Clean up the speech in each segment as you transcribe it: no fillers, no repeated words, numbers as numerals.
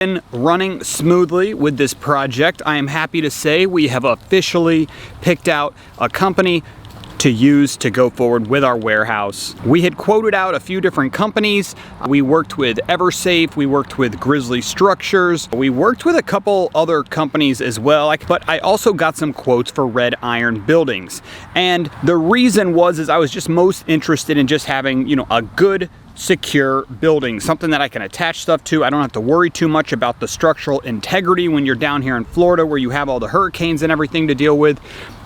Been running smoothly with this project. I am happy to say we have officially picked out a company to use to go forward with our warehouse. We had quoted out a few different companies. We worked with EverSafe, we worked with Grizzly Structures, we worked with a couple other companies as well, but I also got some quotes for Red Iron Buildings. And the reason was I was just most interested in just having, a good secure building, something that I can attach stuff to. I don't have to worry too much about the structural integrity when you're down here in Florida where you have all the hurricanes and everything to deal with.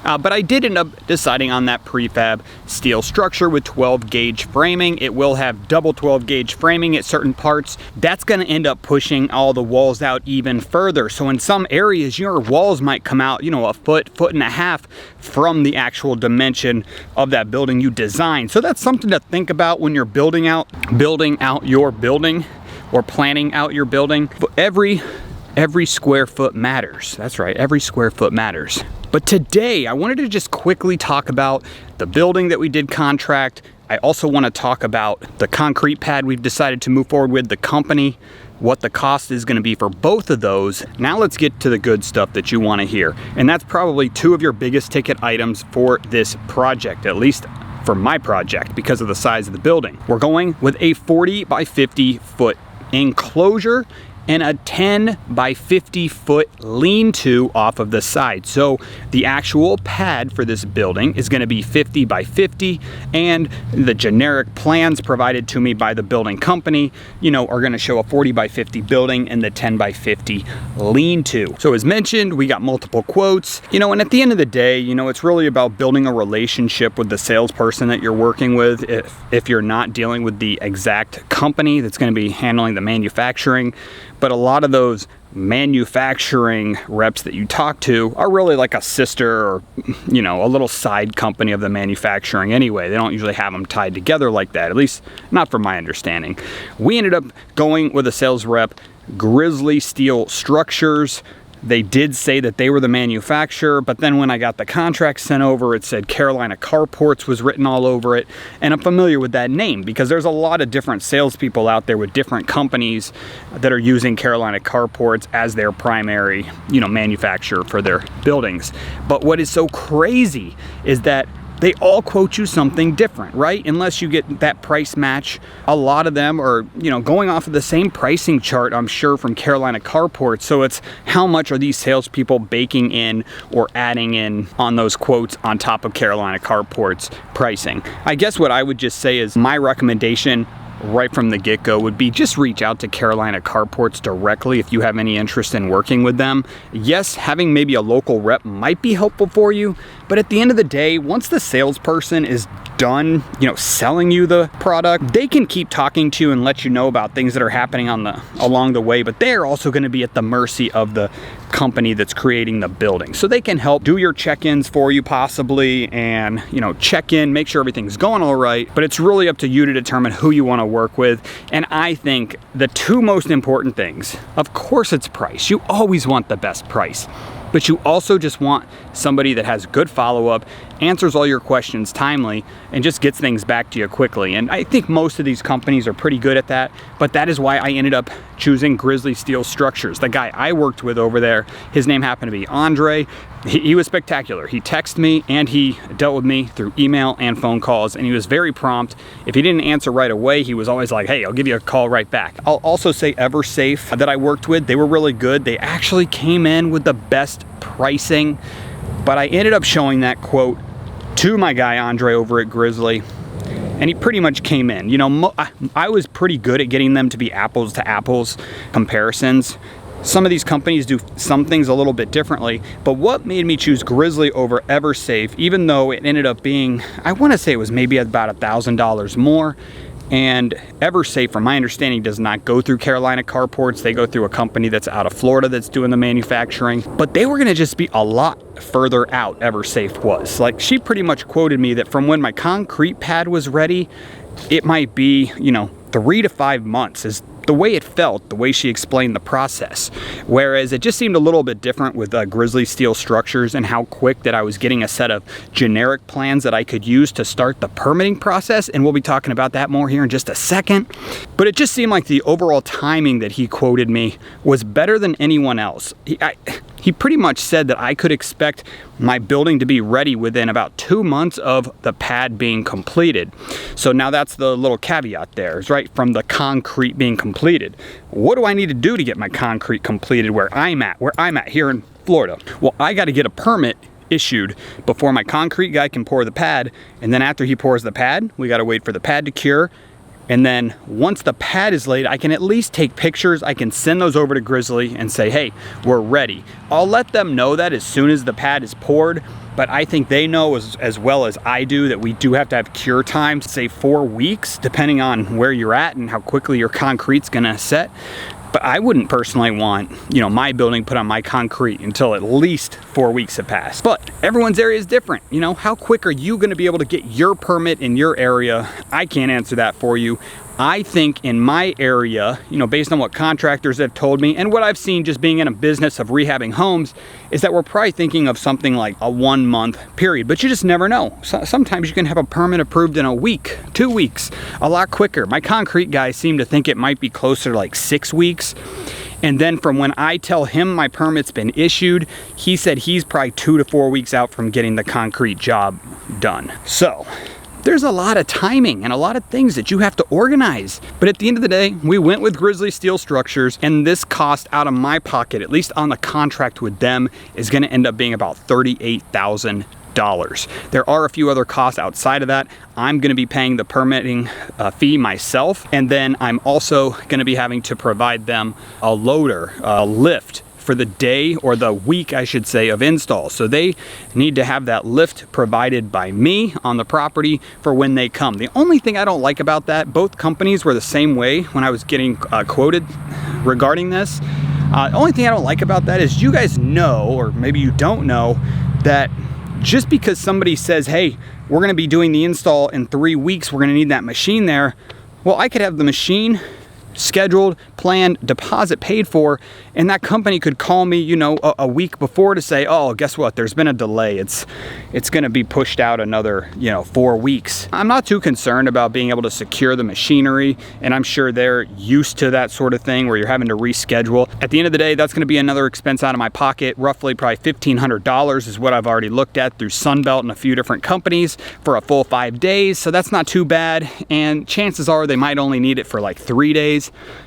But I did end up deciding on that prefab steel structure with 12 gauge framing. It will have double 12 gauge framing at certain parts. That's going to end up pushing all the walls out even further. So in some areas, your walls might come out, a foot and a half from the actual dimension of that building you designed. So that's something to think about when you're building out your building or planning out your building. Every square foot matters. That's right, every square foot matters. But today I wanted to just quickly talk about the building that we did contract. I also want to talk about the concrete pad we've decided to move forward with, the company, what the cost is going to be for both of those. Now let's get to the good stuff that you want to hear. And that's probably two of your biggest ticket items for this project, at least for my project, because of the size of the building. We're going with a 40 by 50 foot enclosure and a 10 by 50 foot lean-to off of the side. So the actual pad for this building is gonna be 50 by 50, and the generic plans provided to me by the building company, are gonna show a 40 by 50 building and the 10 by 50 lean-to. So as mentioned, we got multiple quotes, and at the end of the day, it's really about building a relationship with the salesperson that you're working with. If you're not dealing with the exact company that's gonna be handling the manufacturing, but a lot of those manufacturing reps that you talk to are really like a sister or, a little side company of the manufacturing anyway. They don't usually have them tied together like that, at least not from my understanding. We ended up going with a sales rep, Grizzly Steel Structures. They did say that they were the manufacturer, but then when I got the contract sent over, it said Carolina Carports was written all over it. And I'm familiar with that name because there's a lot of different salespeople out there with different companies that are using Carolina Carports as their primary, manufacturer for their buildings. But what is so crazy is that they all quote you something different, right? Unless you get that price match. A lot of them are, going off of the same pricing chart, I'm sure, from Carolina Carports. So it's how much are these salespeople baking in or adding in on those quotes on top of Carolina Carports pricing. I guess what I would just say is my recommendation right from the get-go would be just reach out to Carolina Carports directly if you have any interest in working with them. Yes, having maybe a local rep might be helpful for you, but at the end of the day, once the salesperson is done, selling you the product, they can keep talking to you and let you know about things that are happening along the way, but they're also going to be at the mercy of the company that's creating the building. So they can help do your check-ins for you possibly and, check in, make sure everything's going all right, but it's really up to you to determine who you want to work with. And I think the two most important things, of course it's price. You always want the best price, but you also just want somebody that has good follow-up, answers all your questions timely, and just gets things back to you quickly. And I think most of these companies are pretty good at that, but that is why I ended up choosing Grizzly Steel Structures. The guy I worked with over there, his name happened to be Andre. He was spectacular. He texted me and he dealt with me through email and phone calls, and he was very prompt. If he didn't answer right away, he was always like, hey, I'll give you a call right back. I'll also say EverSafe that I worked with, they were really good. They actually came in with the best pricing, but I ended up showing that quote to my guy Andre over at Grizzly, and he pretty much came in. I was pretty good at getting them to be apples to apples comparisons. Some of these companies do some things a little bit differently, but what made me choose Grizzly over EverSafe, even though it ended up being, I want to say it was maybe about $1,000 more, and EverSafe, from my understanding, does not go through Carolina Carports. They go through a company that's out of Florida that's doing the manufacturing, but they were going to just be a lot further out, EverSafe was. Like, she pretty much quoted me that from when my concrete pad was ready, it might be, 3 to 5 months is the way it felt, the way she explained the process. Whereas it just seemed a little bit different with Grizzly Steel Structures and how quick that I was getting a set of generic plans that I could use to start the permitting process. And we'll be talking about that more here in just a second. But it just seemed like the overall timing that he quoted me was better than anyone else. He pretty much said that I could expect my building to be ready within about 2 months of the pad being completed. So now that's the little caveat there, is right from the concrete being completed. What do I need to do to get my concrete completed where I'm at here in Florida? Well, I got to get a permit issued before my concrete guy can pour the pad, and then after he pours the pad, we got to wait for the pad to cure. And then once the pad is laid, I can at least take pictures. I can send those over to Grizzly and say, hey, we're ready. I'll let them know that as soon as the pad is poured, but I think they know as well as I do that we do have to have cure time, say 4 weeks, depending on where you're at and how quickly your concrete's gonna set. But I wouldn't personally want, my building put on my concrete until at least 4 weeks have passed. But everyone's area is different. How quick are you gonna be able to get your permit in your area? I can't answer that for you. I think in my area, based on what contractors have told me and what I've seen just being in a business of rehabbing homes, is that we're probably thinking of something like a 1 month period, but you just never know. Sometimes you can have a permit approved in a week, 2 weeks, a lot quicker. My concrete guys seem to think it might be closer to like 6 weeks. And then from when I tell him my permit's been issued, he said he's probably 2 to 4 weeks out from getting the concrete job done. So there's a lot of timing and a lot of things that you have to organize. But at the end of the day, we went with Grizzly Steel Structures, and this cost out of my pocket, at least on the contract with them, is gonna end up being about $38,000. There are a few other costs outside of that. I'm gonna be paying the permitting fee myself, and then I'm also gonna be having to provide them a loader, a lift, for the day, or the week I should say, of install. So they need to have that lift provided by me on the property for when they come. The only thing I don't like about that, both companies were the same way when I was getting quoted regarding this. The only thing I don't like about that is you guys know, or maybe you don't know, that just because somebody says, hey, we're gonna be doing the install in 3 weeks, we're gonna need that machine there. Well, I could have the machine scheduled, planned, deposit paid for, and that company could call me, a week before to say, oh, guess what? There's been a delay. It's going to be pushed out another, 4 weeks. I'm not too concerned about being able to secure the machinery, and I'm sure they're used to that sort of thing where you're having to reschedule. At the end of the day, that's going to be another expense out of my pocket. Roughly probably $1,500 is what I've already looked at through Sunbelt and a few different companies for a full 5 days. So that's not too bad. And chances are they might only need it for like 3 days.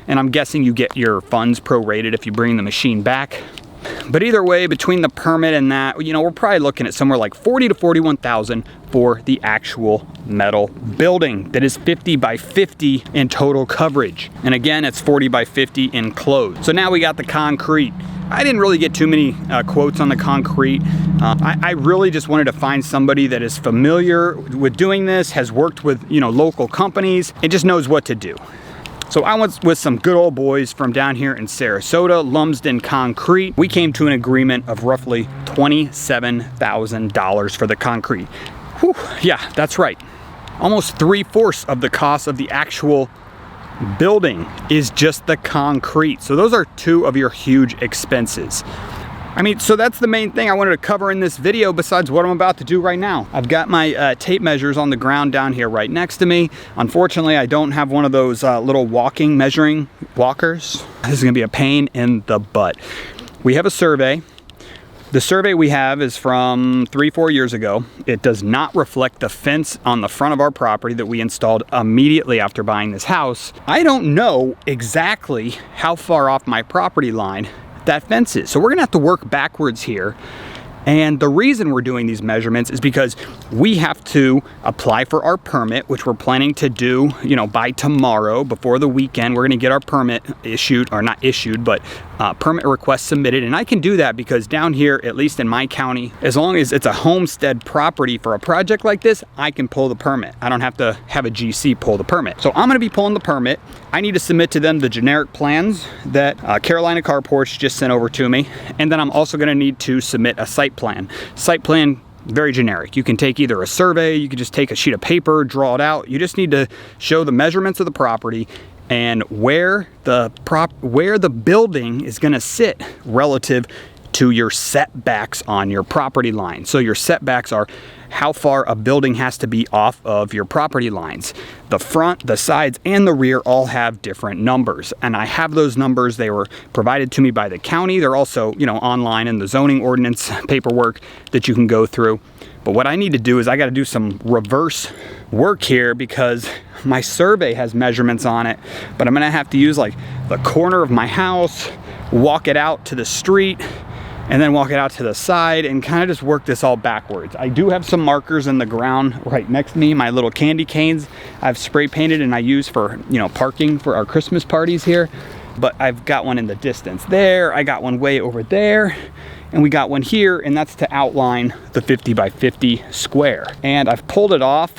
And I'm guessing you get your funds prorated if you bring the machine back. But either way, between the permit and that, we're probably looking at somewhere like $40,000 to $41,000 for the actual metal building that is 50 by 50 in total coverage. And again, it's 40 by 50 enclosed. So now we got the concrete. I didn't really get too many quotes on the concrete. I really just wanted to find somebody that is familiar with doing this, has worked with, local companies, and just knows what to do. So I went with some good old boys from down here in Sarasota, Lumsden Concrete. We came to an agreement of roughly $27,000 for the concrete. Whew, yeah, that's right. Almost 3/4 of the cost of the actual building is just the concrete. So those are 2 of your huge expenses. So that's the main thing I wanted to cover in this video besides what I'm about to do right now. I've got my tape measures on the ground down here right next to me. Unfortunately, I don't have one of those little measuring walkers. This is gonna be a pain in the butt. We have a survey. The survey we have is from 3-4 years ago. It does not reflect the fence on the front of our property that we installed immediately after buying this house. I don't know exactly how far off my property line that fence is. So we're gonna have to work backwards here. And the reason we're doing these measurements is because we have to apply for our permit, which we're planning to do, by tomorrow, before the weekend. We're gonna get our permit issued, or not issued, but permit request submitted. And I can do that because down here, at least in my county, as long as it's a homestead property for a project like this, I can pull the permit. I don't have to have a GC pull the permit. So I'm gonna be pulling the permit. I need to submit to them the generic plans that Carolina Carports just sent over to me. And then I'm also gonna need to submit a site plan. Site plan, very generic. You can take either a survey, you can just take a sheet of paper, draw it out. You just need to show the measurements of the property and where the building is gonna sit relative to your setbacks on your property line. So your setbacks are how far a building has to be off of your property lines. The front, the sides, and the rear all have different numbers. And I have those numbers. They were provided to me by the county. They're also, online in the zoning ordinance paperwork that you can go through. But what I need to do is I got to do some reverse work here because my survey has measurements on it, but I'm going to have to use like the corner of my house, walk it out to the street, and then walk it out to the side and kind of just work this all backwards. I do have some markers in the ground right next to me, my little candy canes I've spray painted and I use for, parking for our Christmas parties here. But I've got one in the distance there, I got one way over there, and we got one here, and that's to outline the 50 by 50 square. And I've pulled it off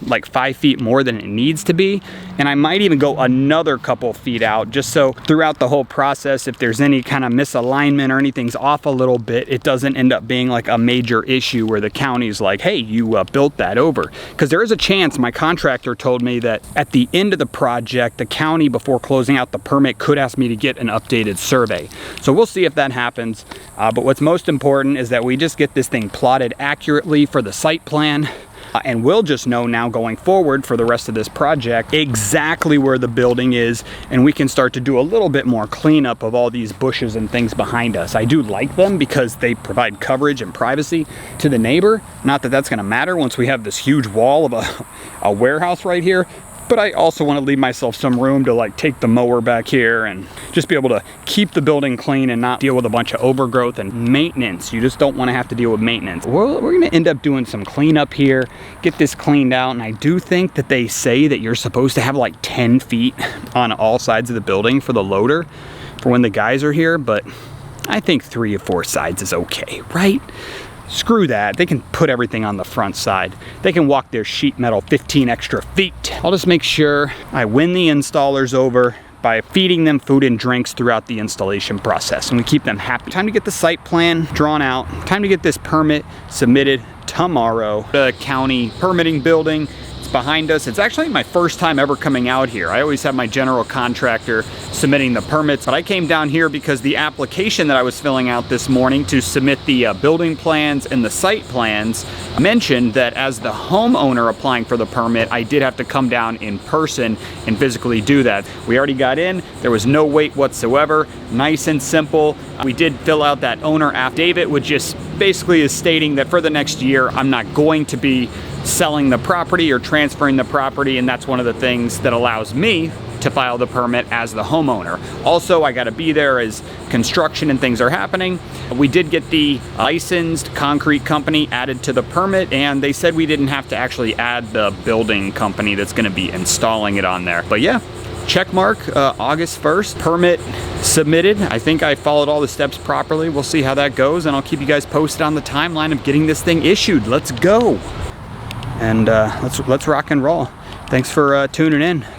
like 5 feet more than it needs to be, and I might even go another couple feet out just so throughout the whole process, if there's any kind of misalignment or anything's off a little bit, it doesn't end up being like a major issue where the county's like, hey, you built that over. Because there is a chance, my contractor told me that at the end of the project, the county, before closing out the permit, could ask me to get an updated survey. So we'll see if that happens. But what's most important is that we just get this thing plotted accurately for the site plan. And we'll just know now going forward for the rest of this project exactly where the building is, and we can start to do a little bit more cleanup of all these bushes and things behind us. I do like them because they provide coverage and privacy to the neighbor. Not that that's going to matter once we have this huge wall of a warehouse right here. But I also want to leave myself some room to like take the mower back here and just be able to keep the building clean and not deal with a bunch of overgrowth and maintenance. You just don't want to have to deal with maintenance. We're going to end up doing some cleanup here, get this cleaned out. And I do think that they say that you're supposed to have like 10 feet on all sides of the building for the loader for when the guys are here. But I think 3 or 4 sides is okay, right? Screw that, they can put everything on the front side. They can walk their sheet metal 15 extra feet. I'll just make sure I win the installers over by feeding them food and drinks throughout the installation process, and we keep them happy. Time to get the site plan drawn out. Time to get this permit submitted tomorrow. The county permitting building. Behind us. It's actually my first time ever coming out here. I always have my general contractor submitting the permits, but I came down here because the application that I was filling out this morning to submit the building plans and the site plans mentioned that as the homeowner applying for the permit, I did have to come down in person and physically do that. We already got in. There was no wait whatsoever. Nice and simple. We did fill out that owner affidavit, which just basically is stating that for the next year, I'm not going to be selling the property or transferring the property, and that's one of the things that allows me to file the permit as the homeowner. Also, I got to be there as construction and things are happening. We did get the licensed concrete company added to the permit, and they said we didn't have to actually add the building company that's going to be installing it on there. But yeah, check mark, August 1st, permit submitted. I think I followed all the steps properly. We'll see how that goes, and I'll keep you guys posted on the timeline of getting this thing issued. Let's go. And let's rock and roll. Thanks for tuning in.